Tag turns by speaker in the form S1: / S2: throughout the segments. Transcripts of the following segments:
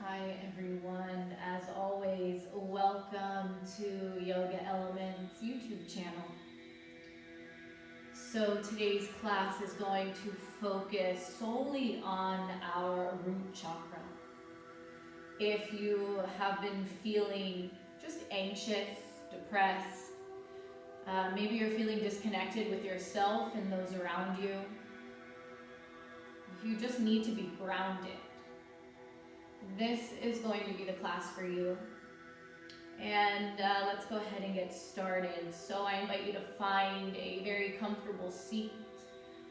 S1: Hi everyone, as always, welcome to Yoga Elements YouTube channel. So today's class is going to focus solely on our root chakra. If you have been feeling just anxious, depressed, maybe you're feeling disconnected with yourself and those around you, you just need to be grounded. This is going to be the class for you. And let's go ahead and get started. So I invite you to find a very comfortable seat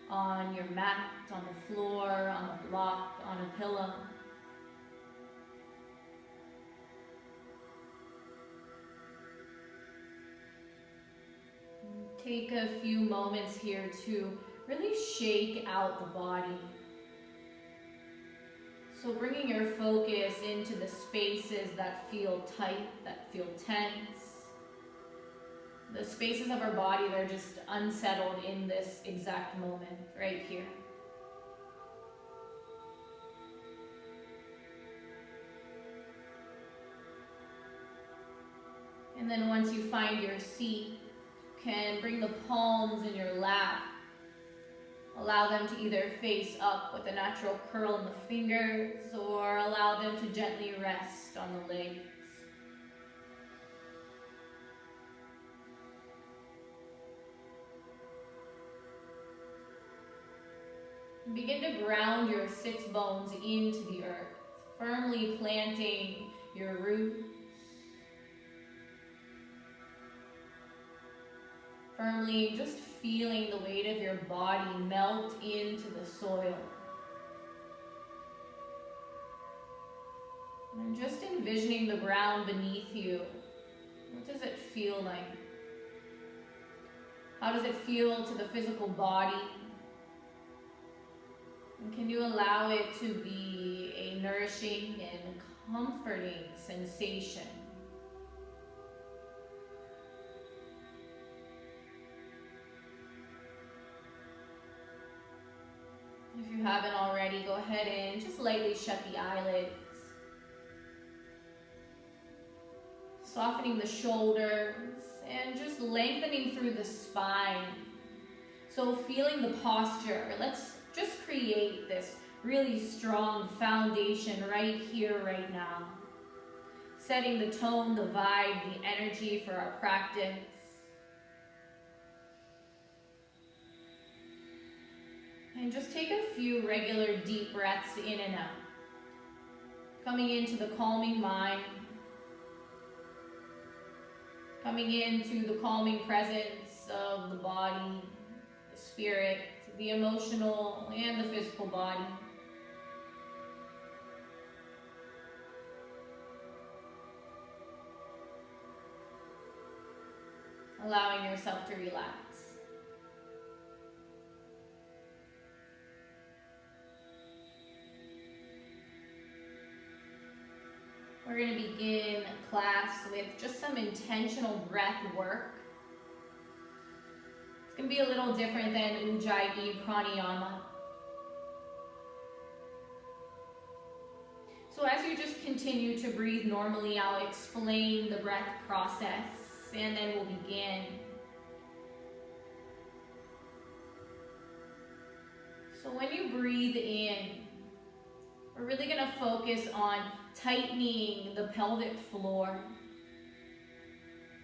S1: on your mat, on the floor, on a block, on a pillow. Take a few moments here to really shake out the body. So bringing your focus into the spaces that feel tight, that feel tense. The spaces of our body that are just unsettled in this exact moment, right here. And then once you find your seat, you can bring the palms in your lap. Allow them to either face up with a natural curl in the fingers or allow them to gently rest on the legs. Begin to ground your sits bones into the earth, firmly planting your roots. Firmly just feeling the weight of your body melt into the soil. And just envisioning the ground beneath you. What does it feel like? How does it feel to the physical body? And can you allow it to be a nourishing and comforting sensation? If you haven't already, go ahead and just lightly shut the eyelids. Softening the shoulders and just lengthening through the spine. So feeling the posture. Let's just create this really strong foundation right here, right now. Setting the tone, the vibe, the energy for our practice. And just take a few regular deep breaths in and out. Coming into the calming mind. Coming into the calming presence of the body, the spirit, the emotional and the physical body. Allowing yourself to relax. We're going to begin class with just some intentional breath work. It's going to be a little different than Ujjayi Pranayama. So as you just continue to breathe normally, I'll explain the breath process and then we'll begin. So when you breathe in, we're really going to focus on tightening the pelvic floor,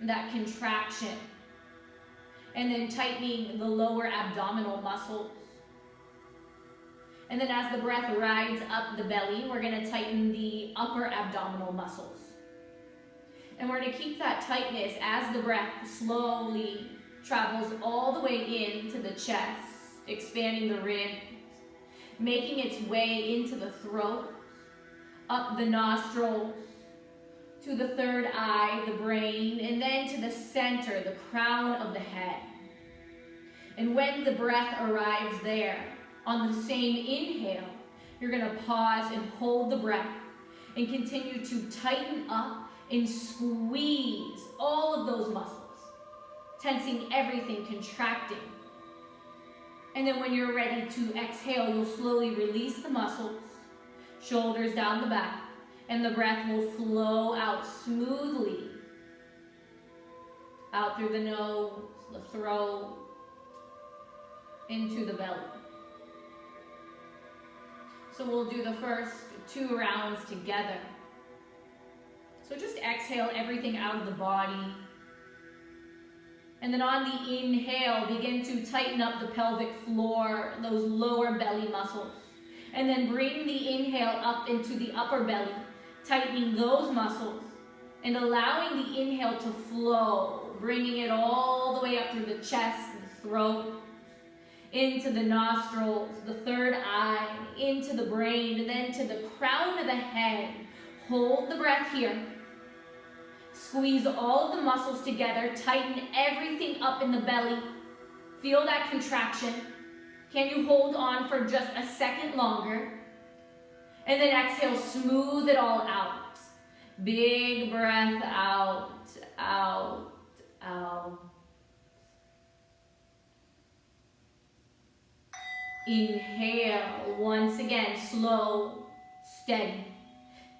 S1: that contraction, and then tightening the lower abdominal muscles. And then as the breath rides up the belly, we're going to tighten the upper abdominal muscles. And we're going to keep that tightness as the breath slowly travels all the way into the chest, expanding the ribs, making its way into the throat, up the nostrils, to the third eye, the brain, and then to the center, the crown of the head. And when the breath arrives there, on the same inhale, you're going to pause and hold the breath and continue to tighten up and squeeze all of those muscles, tensing everything, contracting. And then when you're ready to exhale, you'll slowly release the muscles, shoulders down the back, And the breath will flow out smoothly. Out through the nose, the throat, into the belly. So we'll do the first 2 rounds together. So just exhale everything out of the body. And then on the inhale, begin to tighten up the pelvic floor, those lower belly muscles. And then bring the inhale up into the upper belly, tightening those muscles and allowing the inhale to flow, bringing it all the way up through the chest, the throat, into the nostrils, the third eye, into the brain, and then to the crown of the head. Hold the breath here. Squeeze all of the muscles together. Tighten everything up in the belly. Feel that contraction. Can you hold on for just a second longer? And then exhale, smooth it all out. Big breath out, out, out. Inhale, once again, slow, steady.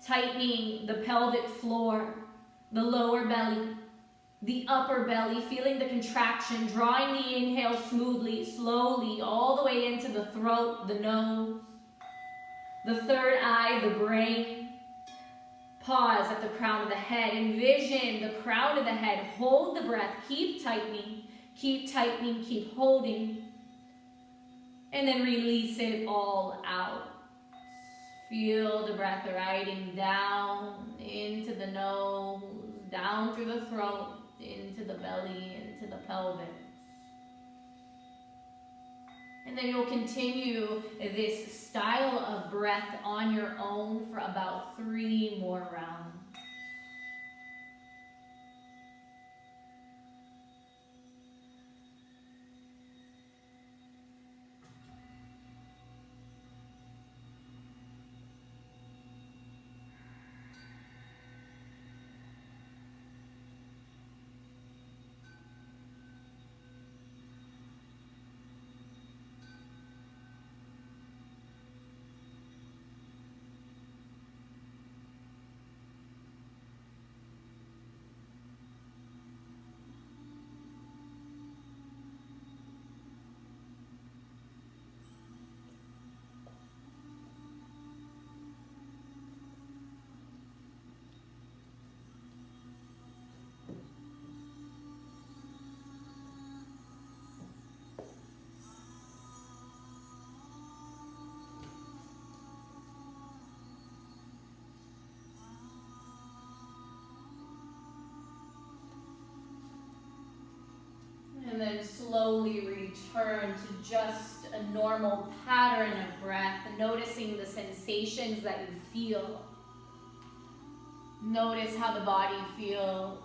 S1: Tightening the pelvic floor, the lower belly, the upper belly, feeling the contraction, drawing the inhale smoothly, slowly, all the way into the throat, the nose, the third eye, the brain. Pause at the crown of the head. Envision the crown of the head. Hold the breath. Keep tightening, keep holding. And then release it all out. Feel the breath riding down into the nose, down through the throat, into the belly, into the pelvis. And then you'll continue this style of breath on your own for about 3 more rounds. And then slowly return to just a normal pattern of breath, noticing the sensations that you feel. Notice how the body feels.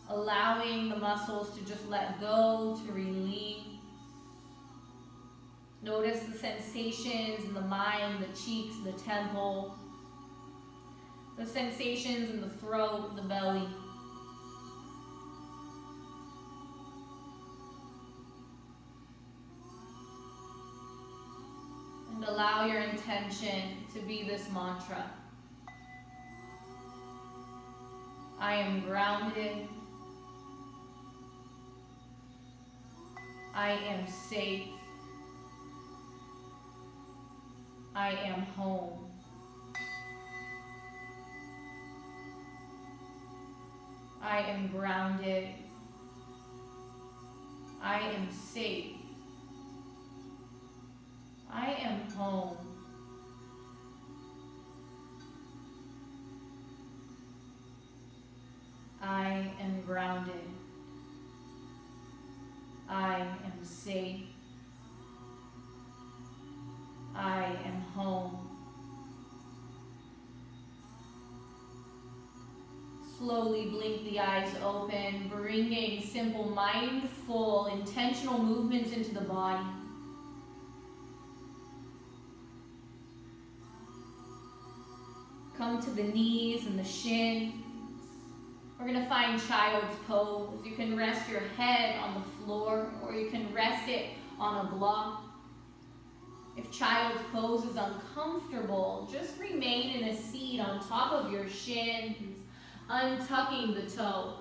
S1: Allowing the muscles to just let go, to release. Notice the sensations in the mind, the cheeks, the temple. The sensations in the throat, the belly. And allow your intention to be this mantra. I am grounded. I am safe. I am home. I am grounded. I am safe. I am home. I am grounded. I am safe. I am home. Slowly blink the eyes open, bringing simple, mindful, intentional movements into the body. Come to the knees and the shins. We're going to find child's pose. You can rest your head on the floor or you can rest it on a block. If child's pose is uncomfortable, just remain in a seat on top of your shins, untucking the toe.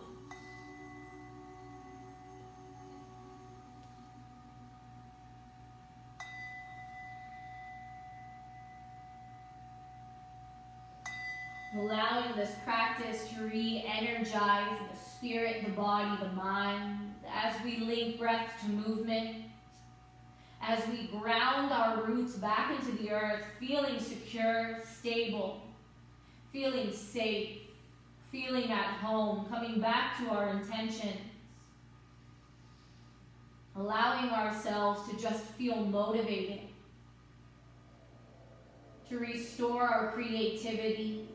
S1: Allowing this practice to re-energize the spirit, the body, the mind, as we link breath to movement, as we ground our roots back into the earth, feeling secure, stable, feeling safe, feeling at home, coming back to our intentions, allowing ourselves to just feel motivated, to restore our creativity,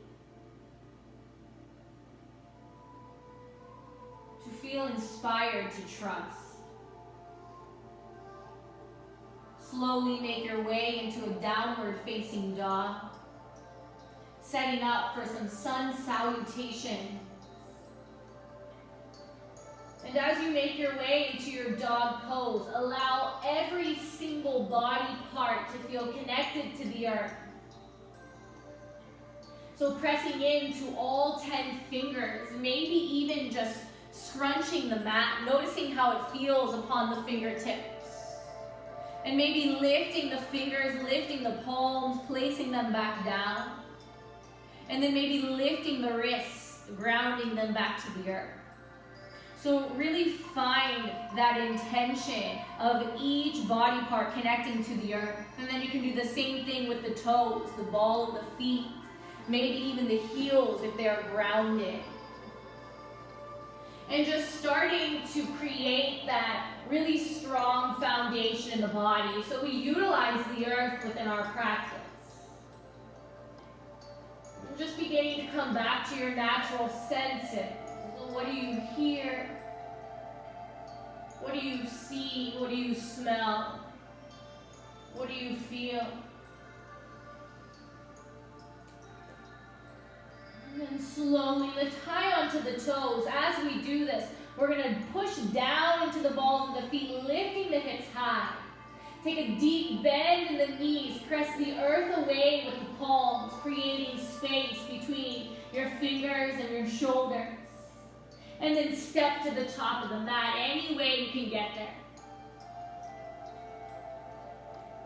S1: to feel inspired to trust. Slowly make your way into a downward facing dog, setting up for some sun salutation. And as you make your way into your dog pose, allow every single body part to feel connected to the earth. So pressing into all 10 fingers, maybe even just scrunching the mat, noticing how it feels upon the fingertips. And maybe lifting the fingers, lifting the palms, placing them back down. And then maybe lifting the wrists, grounding them back to the earth. So really find that intention of each body part connecting to the earth. And then you can do the same thing with the toes, the ball of the feet, maybe even the heels if they're grounded. And just starting to create that really strong foundation in the body. So we utilize the earth within our practice. And just beginning to come back to your natural senses. So what do you hear? What do you see? What do you smell? What do you feel? And then slowly lift high onto the toes. As we do this, we're going to push down into the balls of the feet, lifting the hips high. Take a deep bend in the knees. Press the earth away with the palms, creating space between your fingers and your shoulders. And then step to the top of the mat any way you can get there.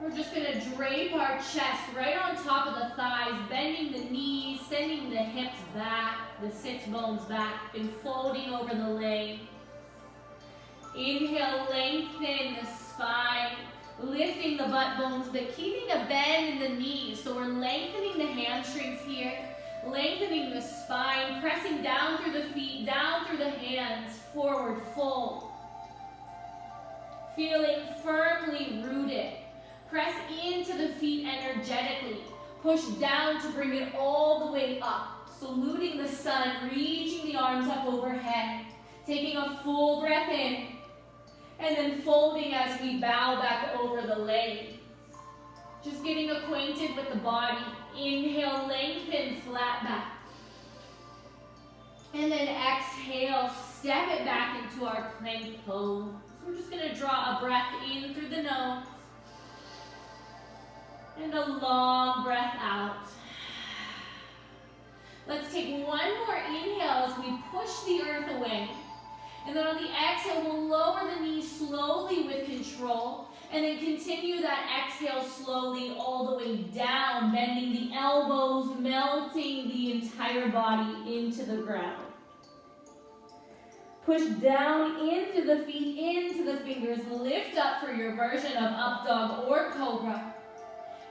S1: We're just going to drape our chest right on top of the thighs, bending the knees, sending the hips back, the sits bones back, and folding over the legs. Inhale, lengthen the spine, lifting the butt bones, but keeping a bend in the knees. So we're lengthening the hamstrings here, lengthening the spine, pressing down through the feet, down through the hands, forward fold. Feeling firmly rooted. Press into the feet energetically. Push down to bring it all the way up. Saluting the sun, reaching the arms up overhead. Taking a full breath in. And then folding as we bow back over the legs. Just getting acquainted with the body. Inhale, lengthen, flat back. And then exhale, step it back into our plank pose. So we're just going to draw a breath in through the nose. And a long breath out. Let's take one more inhale as we push the earth away. And then on the exhale, we'll lower the knees slowly with control. And then continue that exhale slowly all the way down, bending the elbows, melting the entire body into the ground. Push down into the feet, into the fingers. Lift up for your version of up dog or cobra.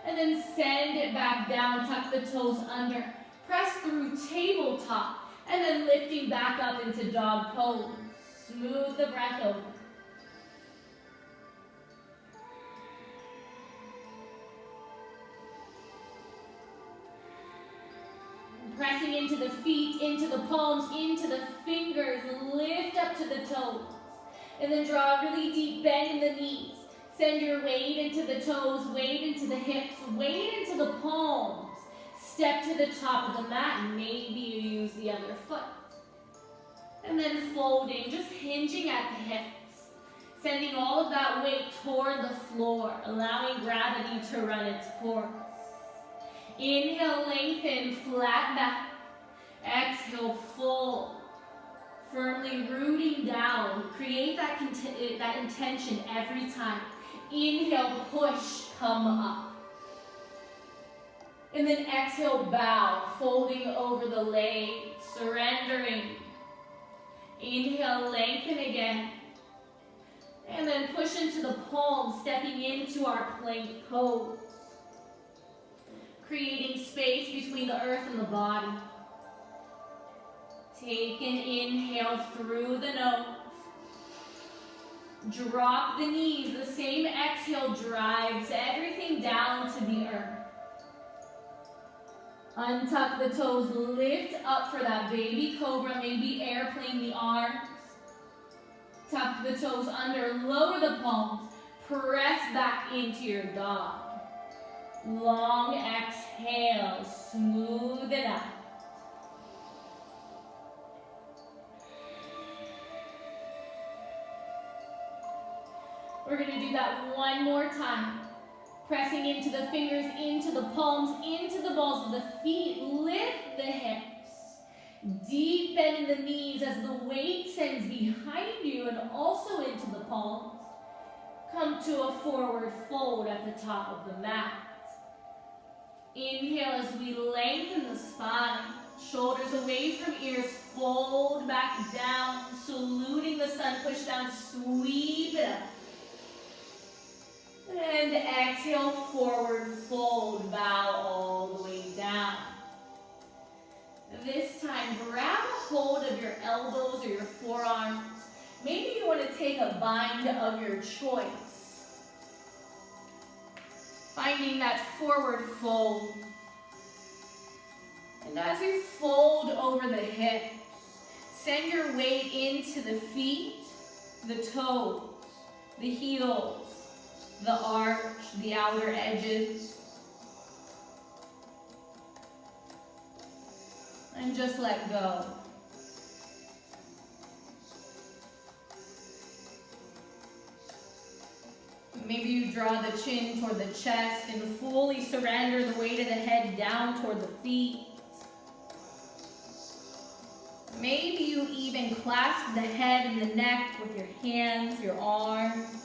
S1: And then send it back down, tuck the toes under. Press through tabletop, and then lifting back up into dog pose. Smooth the breath over. Pressing into the feet, into the palms, into the fingers. Lift up to the toes. And then draw a really deep bend in the knees. Send your weight into the toes, weight into the hips, weight into the palms. Step to the top of the mat, and maybe you use the other foot. And then folding, just hinging at the hips. Sending all of that weight toward the floor, allowing gravity to run its course. Inhale, lengthen, flat back. Exhale, fold. Firmly rooting down. Create that intention every time. Inhale, push, come up. And then exhale, bow, folding over the legs, surrendering. Inhale, lengthen again. And then push into the palms, stepping into our plank pose. Creating space between the earth and the body. Take an inhale through the nose. Drop the knees. The same exhale drives everything down to the earth. Untuck the toes, lift up for that baby cobra, maybe airplane the arms. Tuck the toes under, lower the palms, press back into your dog. Long exhale, smooth it out. We're going to do that one more time. Pressing into the fingers, into the palms, into the balls of the feet. Lift the hips. Deep bend in the knees as the weight sends behind you and also into the palms. Come to a forward fold at the top of the mat. Inhale as we lengthen the spine. Shoulders away from ears, fold back down. Saluting the sun, push down, sweep it up. And exhale, forward fold, bow all the way down. This time, grab a hold of your elbows or your forearms. Maybe you want to take a bind of your choice. Finding that forward fold. And as you fold over the hips, send your weight into the feet, the toes, the heels, the arch, the outer edges. And just let go. Maybe you draw the chin toward the chest and fully surrender the weight of the head down toward the feet. Maybe you even clasp the head and the neck with your hands, your arms.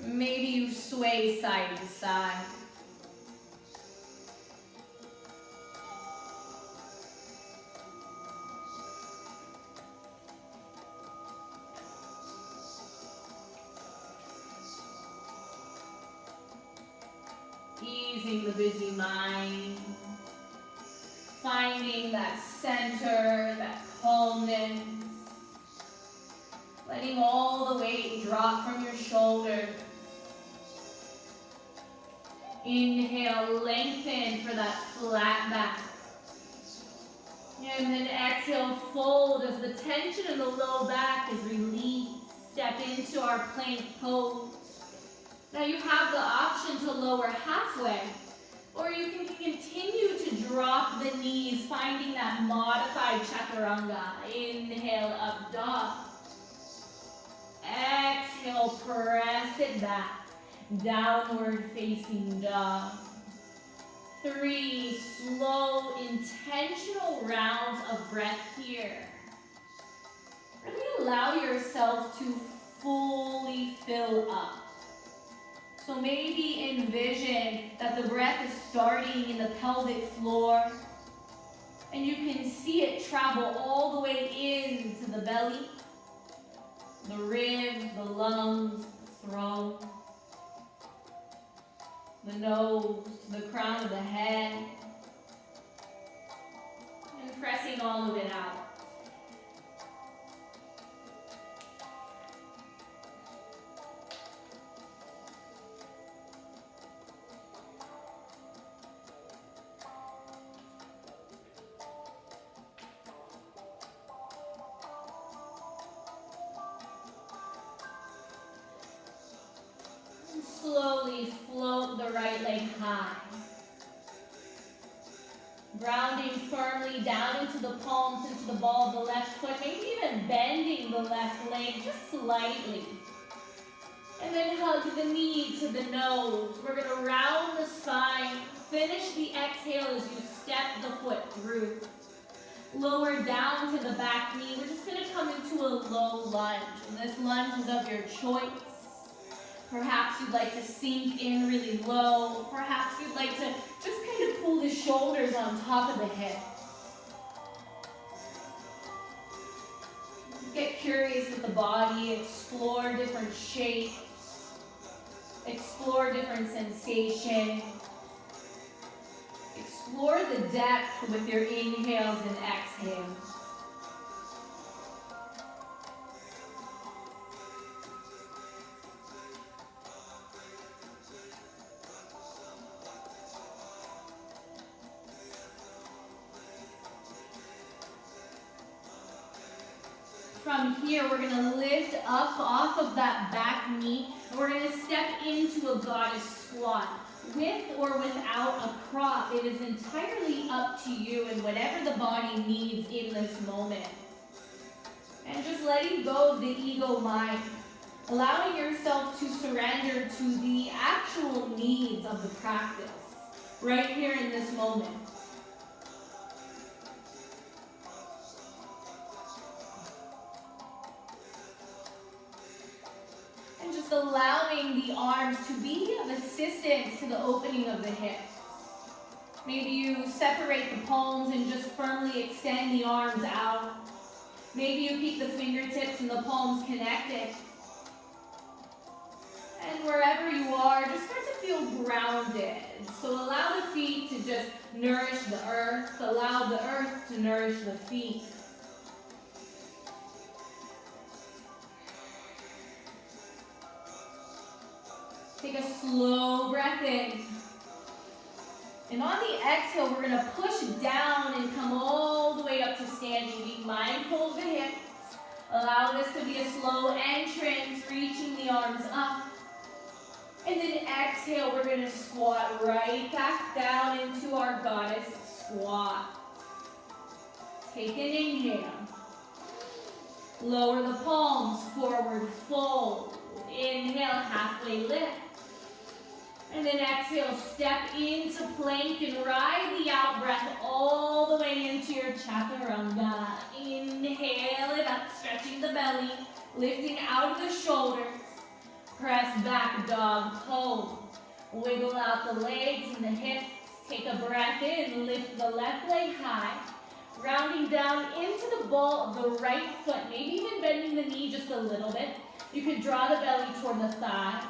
S1: Maybe you sway side to side. Easing the busy mind. Finding that center, that calmness. Letting all the weight drop from your shoulders. Inhale, lengthen for that flat back. And then exhale, fold as the tension in the low back is released. Step into our plank pose. Now you have the option to lower halfway, or you can continue to drop the knees, finding that modified chaturanga. Inhale, up dog. Exhale, press it back. Downward facing dog. 3 slow, intentional rounds of breath here. Really allow yourself to fully fill up. So maybe envision that the breath is starting in the pelvic floor, and you can see it travel all the way into the belly, the ribs, the lungs, the throat, the nose, the crown of the head, and pressing all of it out. Slowly float the right leg high. Grounding firmly down into the palms, into the ball of the left foot, maybe even bending the left leg just slightly. And then hug the knee to the nose. We're going to round the spine. Finish the exhale as you step the foot through. Lower down to the back knee. We're just going to come into a low lunge. And this lunge is of your choice. Perhaps you'd like to sink in really low. Perhaps you'd like to just kind of pull the shoulders on top of the hips. Get curious with the body. Explore different shapes. Explore different sensations. Explore the depth with your inhales and exhales. From here, we're going to lift up off of that back knee, and we're going to step into a goddess squat. With or without a prop, it is entirely up to you and whatever the body needs in this moment. And just letting go of the ego mind, allowing yourself to surrender to the actual needs of the practice, right here in this moment. Allowing the arms to be of assistance to the opening of the hips. Maybe you separate the palms and just firmly extend the arms out. Maybe you keep the fingertips and the palms connected. And wherever you are, just start to feel grounded. So allow the feet to just nourish the earth. Allow the earth to nourish the feet. Take a slow breath in. And on the exhale, we're going to push down and come all the way up to standing. Be mindful of the hips. Allow this to be a slow entrance, reaching the arms up. And then exhale, we're going to squat right back down into our goddess squat. Take an inhale. Lower the palms, forward fold. Inhale, halfway lift. And then exhale, step into plank and ride the out breath all the way into your chaturanga. Inhale it up, stretching the belly, lifting out of the shoulders. Press back, dog pose. Wiggle out the legs and the hips. Take a breath in, lift the left leg high. Rounding down into the ball of the right foot, maybe even bending the knee just a little bit. You can draw the belly toward the thigh.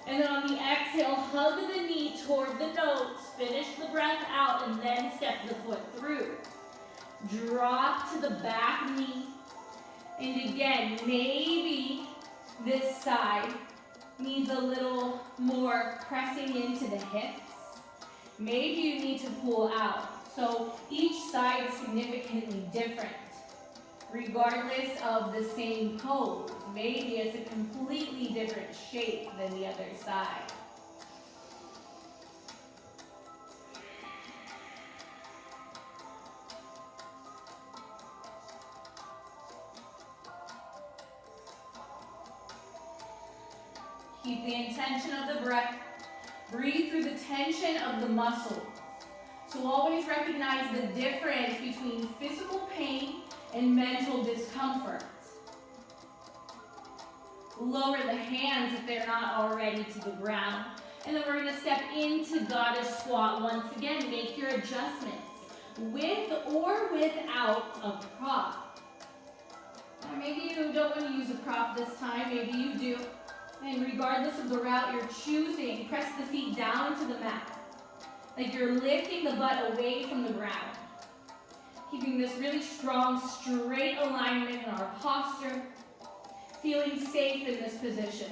S1: And then on the exhale, hug the knee toward the nose. Finish the breath out and then step the foot through. Drop to the back knee. And again, maybe this side needs a little more pressing into the hips. Maybe you need to pull out. So each side is significantly different, regardless of the same pose. Maybe it's a completely different shape than the other side. Keep the intention of the breath. Breathe through the tension of the muscle. So always recognize the difference between physical pain and mental discomfort. Lower the hands if they're not already to the ground. And then we're going to step into goddess squat once again. Make your adjustments with or without a prop. Or maybe you don't want to use a prop this time. Maybe you do. And regardless of the route you're choosing, press the feet down to the mat. Like you're lifting the butt away from the ground. Keeping this really strong, straight alignment in our posture. Feeling safe in this position.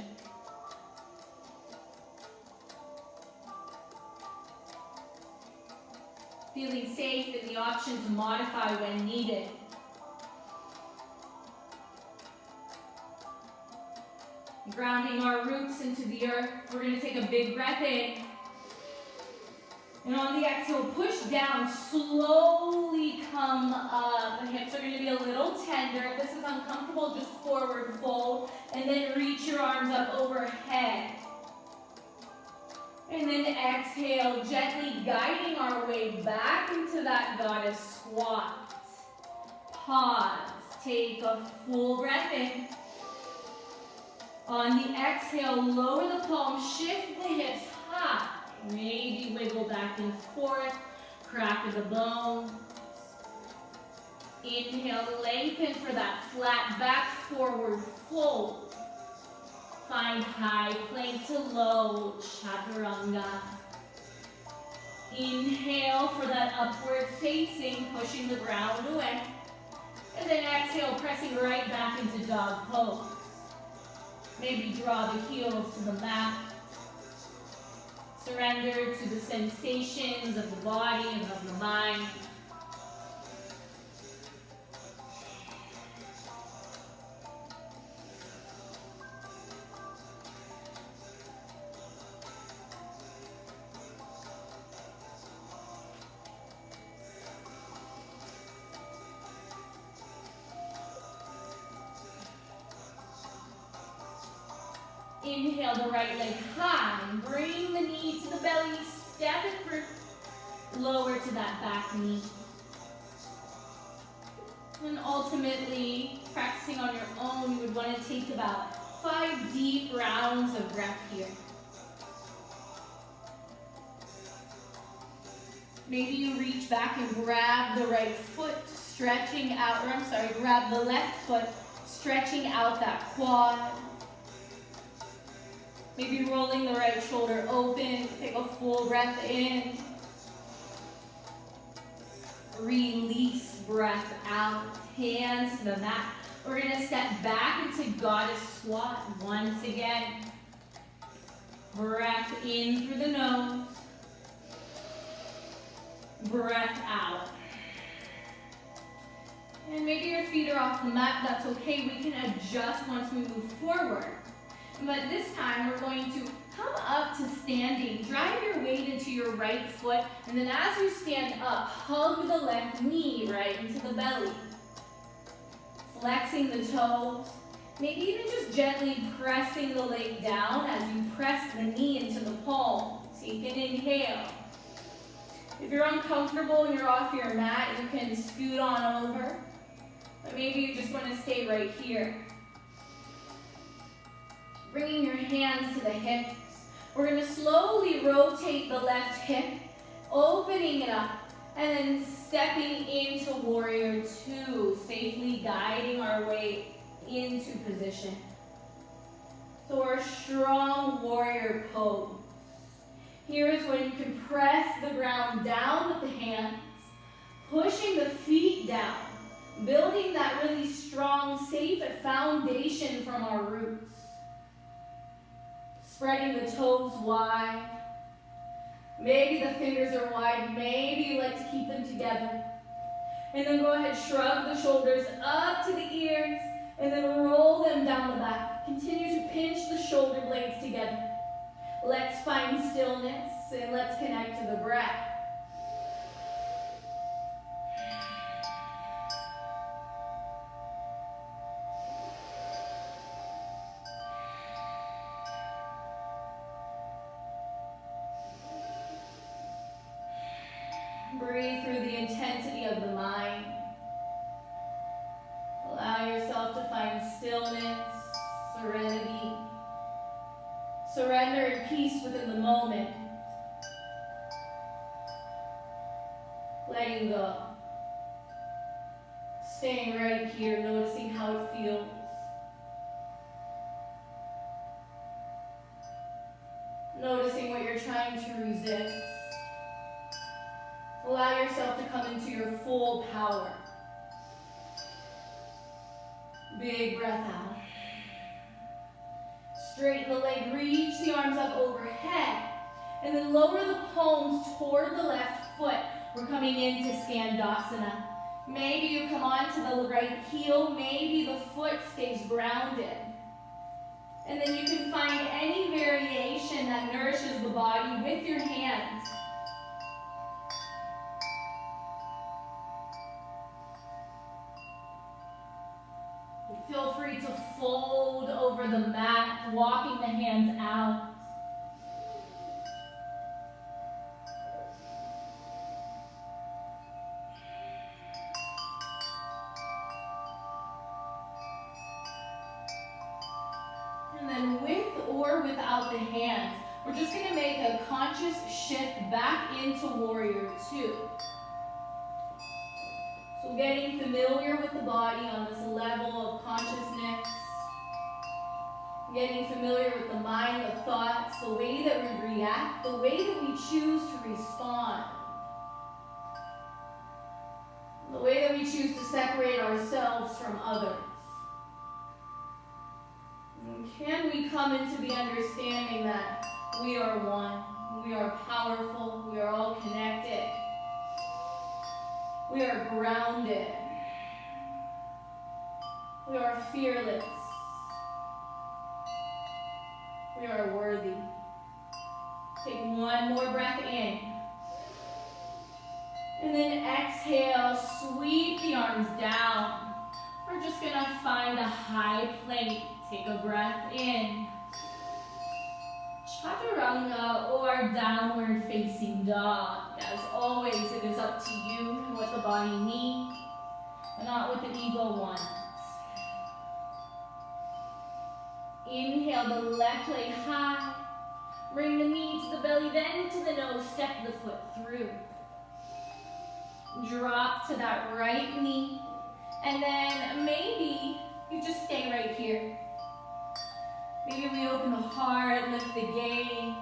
S1: Feeling safe in the option to modify when needed. Grounding our roots into the earth. We're going to take a big breath in. And on the exhale, push down, slowly come up. The hips are going to be a little tender. If this is uncomfortable, just forward fold. And then reach your arms up overhead. And then exhale, gently guiding our way back into that goddess squat. Pause. Take a full breath in. On the exhale, lower the palms, shift the hips high. Maybe wiggle back and forth, crack of the bones. Inhale, lengthen for that flat back, forward fold. Find high plank to low, chaturanga. Inhale for that upward facing, pushing the ground away. And then exhale, pressing right back into dog pose. Maybe draw the heels to the mat. Surrender to the sensations of the body and of the mind. Inhale the right leg high. Bring the knee to the belly. Step it through. Lower to that back knee. And ultimately, practicing on your own, you would want to take about 5 deep rounds of breath here. Maybe you reach back and grab the right foot, stretching out, grab the left foot, stretching out that quad. Maybe rolling the right shoulder open. Take a full breath in. Release, breath out. Hands to the mat. We're going to step back into goddess squat once again. Breath in through the nose. Breath out. And maybe your feet are off the mat. That's okay. We can adjust once we move forward. But this time we're going to come up to standing. Drive your weight into your right foot. And then as you stand up, hug the left knee right into the belly. Flexing the toes. Maybe even just gently pressing the leg down as you press the knee into the palm. Take an inhale. If you're uncomfortable and you're off your mat, you can scoot on over. But maybe you just want to stay right here. Bringing your hands to the hips. We're going to slowly rotate the left hip, opening it up, and then stepping into warrior two, safely guiding our way into position. So our strong warrior pose. Here is when you can press the ground down with the hands, pushing the feet down, building that really strong, safe foundation from our roots. Spreading the toes wide. Maybe the fingers are wide. Maybe you like to keep them together. And then go ahead, shrug the shoulders up to the ears, and then roll them down the back. Continue to pinch the shoulder blades together. Let's find stillness, and let's connect to the breath. Breathe through the intensity of the mind. Allow yourself to find stillness, serenity. Surrender and peace within the moment. Letting go. Staying right here, noticing how it feels. Noticing what you're trying to resist. Allow yourself to come into your full power. Big breath out. Straighten the leg, reach the arms up overhead. And then lower the palms toward the left foot. We're coming into Skandasana. Maybe you come onto the right heel, maybe the foot stays grounded. And then you can find any variation that nourishes the body with your hands. of the mat, walking the hands out. And then with or without the hands, we're just going to make a conscious shift back into warrior two. So getting familiar with the body on this level of consciousness. Getting familiar with the mind, the thoughts, the way that we react, the way that we choose to respond. The way that we choose to separate ourselves from others. And can we come into the understanding that we are one, we are powerful, we are all connected, we are grounded, we are fearless, we are worthy. Take one more breath in. And then exhale, sweep the arms down. We're just going to find a high plank. Take a breath in. Chaturanga or downward facing dog. As always, it is up to you and what the body needs, and not what the ego wants. Inhale the left leg high. Bring the knee to the belly, then to the nose. Step the foot through. Drop to that right knee. And then maybe you just stay right here. Maybe we open the heart, lift the gaze.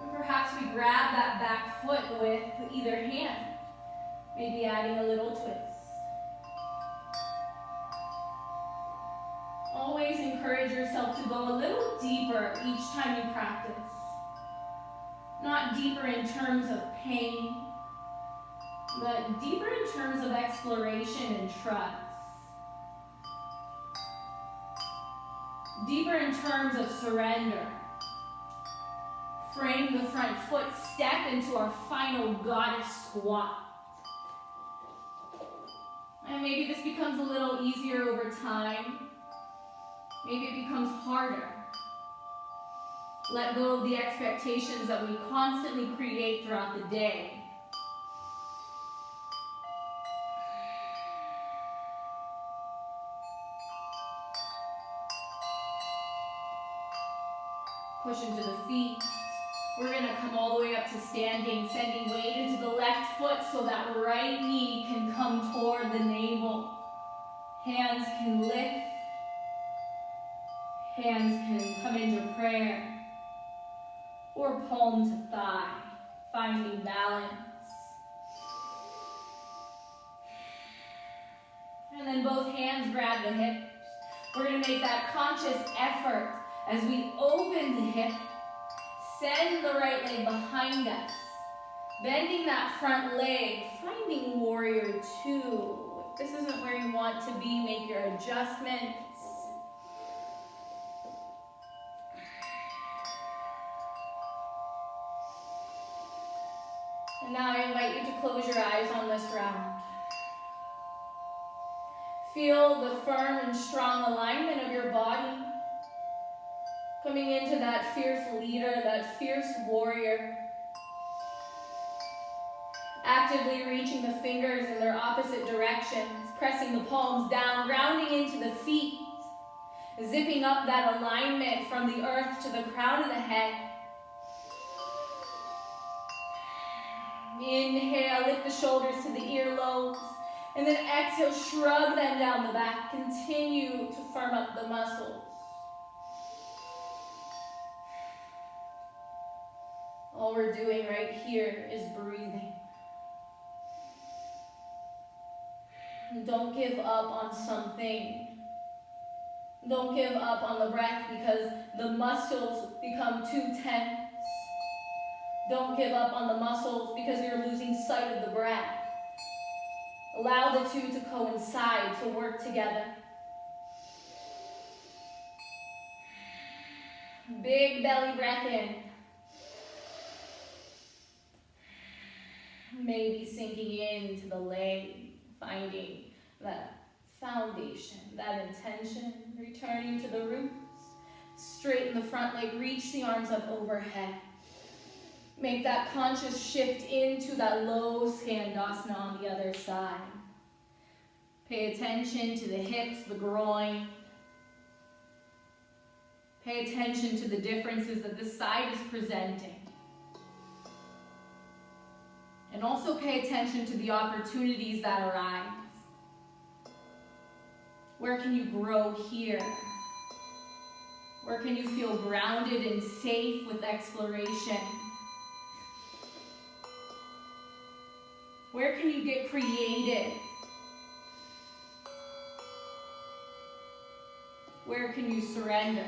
S1: And perhaps we grab that back foot with either hand. Maybe adding a little twist. Always encourage yourself to go a little deeper each time you practice. Not deeper in terms of pain, but deeper in terms of exploration and trust. Deeper in terms of surrender. Frame the front foot, step into our final goddess squat. And maybe this becomes a little easier over time. Maybe it becomes harder. Let go of the expectations that we constantly create throughout the day. Push into the feet. We're going to come all the way up to standing, sending weight into the left foot so that right knee can come toward the navel. Hands can lift. Hands can come into prayer. Or palm to thigh, finding balance. And then both hands grab the hips. We're going to make that conscious effort as we open the hip, send the right leg behind us, bending that front leg, finding warrior two. If this isn't where you want to be, make your adjustments. And now I invite you to close your eyes on this round. Feel the firm and strong alignment of your body. Coming into that fierce leader, that fierce warrior. Actively reaching the fingers in their opposite directions, pressing the palms down, grounding into the feet, zipping up that alignment from the earth to the crown of the head. Inhale, lift the shoulders to the earlobes, and then exhale, shrug them down the back. Continue to firm up the muscles. All we're doing right here is breathing. Don't give up on something. Don't give up on the breath because the muscles become too tense. Don't give up on the muscles because you're losing sight of the breath. Allow the two to coincide, to work together. Big belly breath in. Maybe sinking into the leg, finding that foundation, that intention, returning to the roots. Straighten the front leg, reach the arms up overhead. Make that conscious shift into that low Skandasana on the other side. Pay attention to the hips, the groin. Pay attention to the differences that this side is presenting. And also pay attention to the opportunities that arise. Where can you grow here? Where can you feel grounded and safe with exploration? Where can you get creative? Where can you surrender?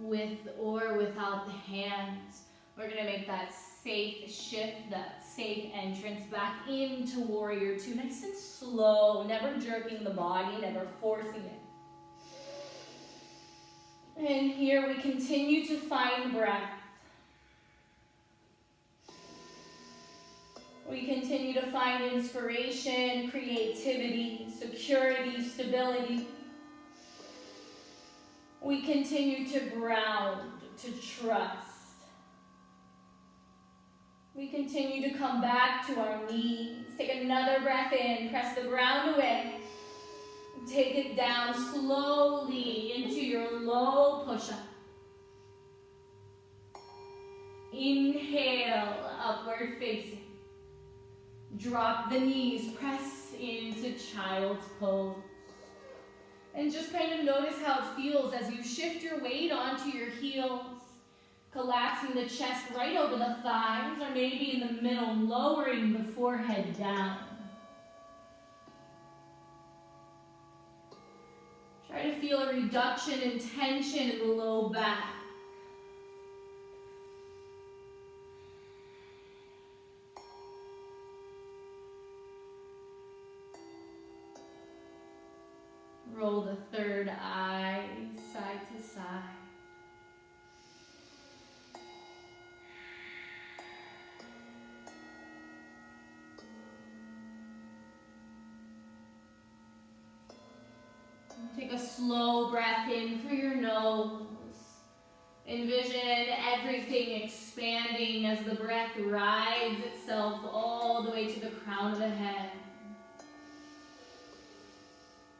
S1: With or without the hands, we're going to make that safe shift, that safe entrance back into Warrior Two. Nice and slow, never jerking the body, never forcing it. And here we continue to find breath. We continue to find inspiration, creativity, security, stability. We continue to ground, to trust. We continue to come back to our knees. Take another breath in, press the ground away. Take it down slowly into your low push-up. Inhale, upward facing. Drop the knees, press into child's pose. And just kind of notice how it feels as you shift your weight onto your heels, collapsing the chest right over the thighs, or maybe in the middle, lowering the forehead down. Try to feel a reduction in tension in the low back. Roll the third eye side to side. Take a slow breath in through your nose. Envision everything expanding as the breath rides itself all the way to the crown of the head.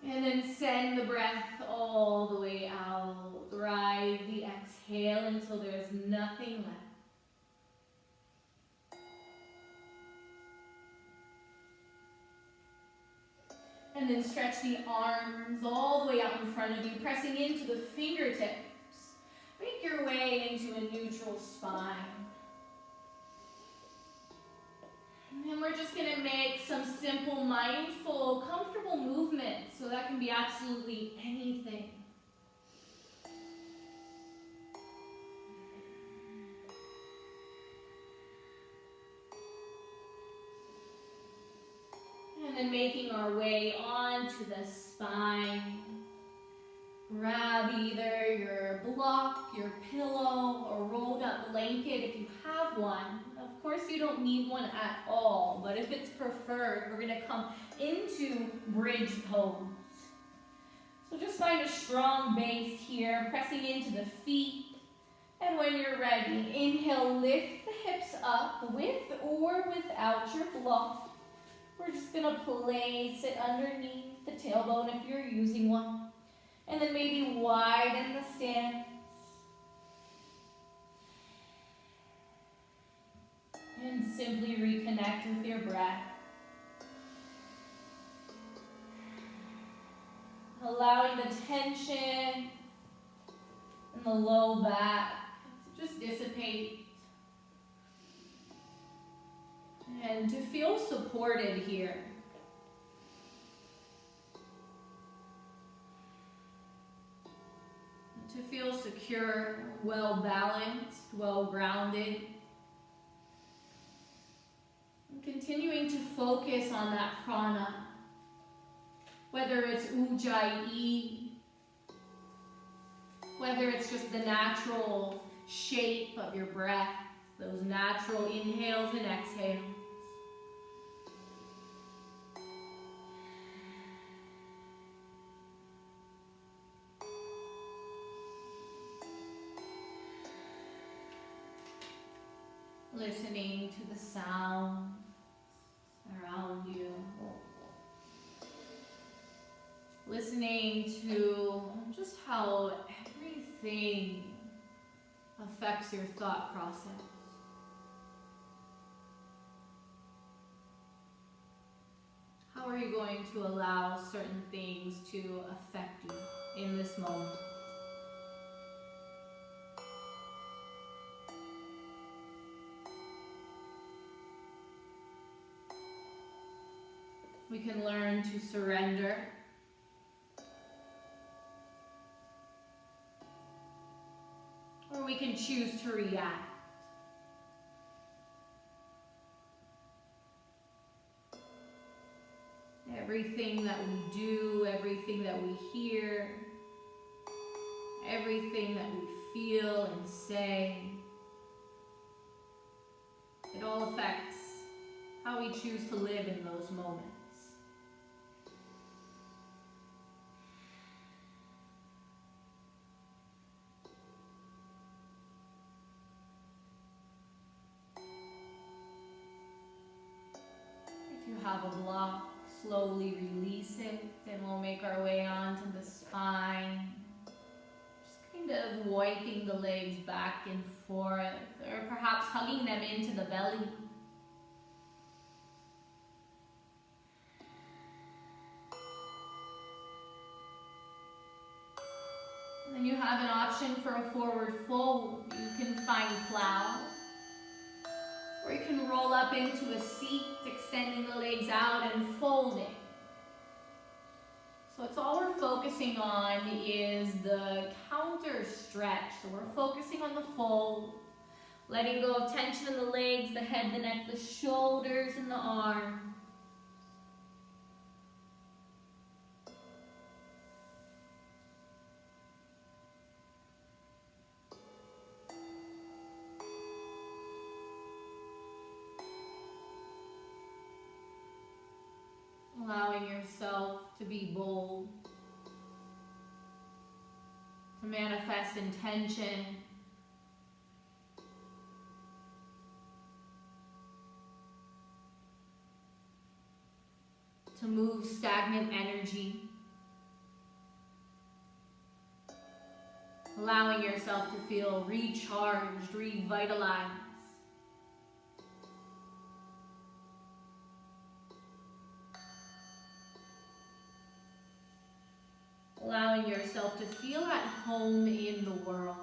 S1: And then send the breath all the way out. Ride the exhale until there's nothing left. And then stretch the arms all the way out in front of you, pressing into the fingertips. Make your way into a neutral spine. And we're just going to make some simple, mindful, comfortable movements. So that can be absolutely anything. And then making our way onto the spine. Grab either your block, your pillow, or rolled up blanket if you have one. Of course, you don't need one at all, but if it's preferred, we're going to come into bridge pose. So just find a strong base here, pressing into the feet. And when you're ready, inhale, lift the hips up with or without your block. We're just going to place it underneath the tailbone if you're using one. And then maybe widen the stance. And simply reconnect with your breath. Allowing the tension in the low back to just dissipate. And to feel supported here. To feel secure, well balanced, well grounded. And continuing to focus on that prana. Whether it's Ujjayi, Whether it's just the natural shape of your breath, those natural inhales and exhales. Listening to the sound around you. Listening to just how everything affects your thought process. How are you going to allow certain things to affect you in this moment? We can learn to surrender. Or we can choose to react. Everything that we do, everything that we hear, everything that we feel and say, it all affects how we choose to live in those moments. If you have a block, slowly release it, then we'll make our way onto the spine. Just kind of wiping the legs back and forth, or perhaps hugging them into the belly. And then you have an option for a forward fold. You can find plow, or you can roll up into a seat, extending the legs out and folding. So it's all we're focusing on is the counter stretch. So we're focusing on the fold, letting go of tension in the legs, the head, the neck, the shoulders, and the arms. Allowing yourself to be bold, to manifest intention, to move stagnant energy, allowing yourself to feel recharged, revitalized. Allowing yourself to feel at home in the world.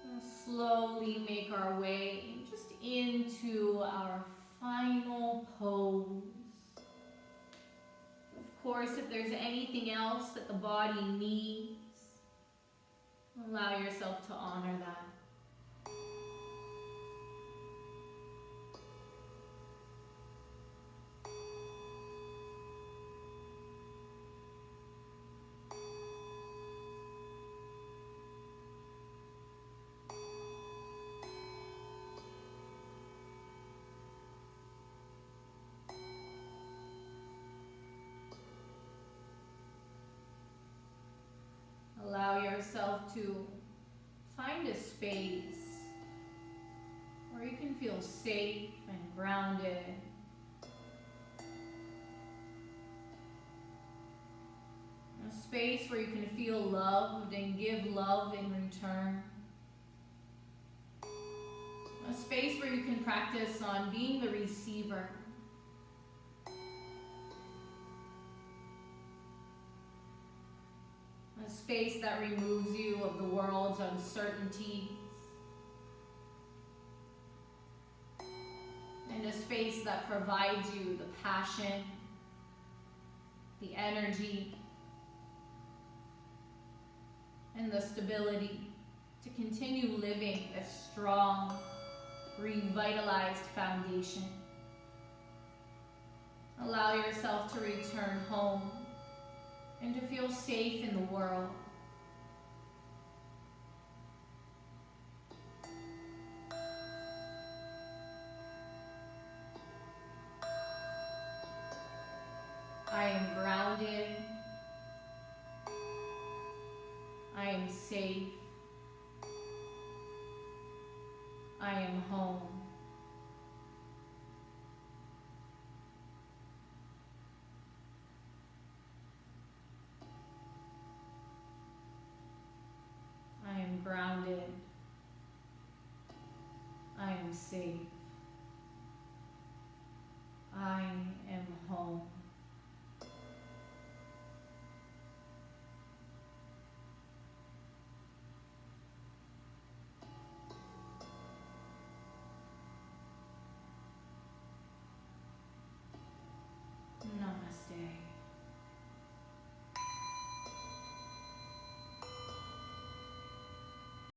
S1: We'll slowly make our way just into our final pose. Of course, if there's anything else that the body needs, allow yourself to honor that. Allow yourself to find a space where you can feel safe and grounded. A space where you can feel loved and give love in return. A space where you can practice on being the receiver. A space that removes you of the world's uncertainties. And a space that provides you the passion, the energy, and the stability to continue living a strong, revitalized foundation. Allow yourself to return home and to feel safe in the world. I am grounded. I am safe. I am home. I am grounded. I am safe. I am home.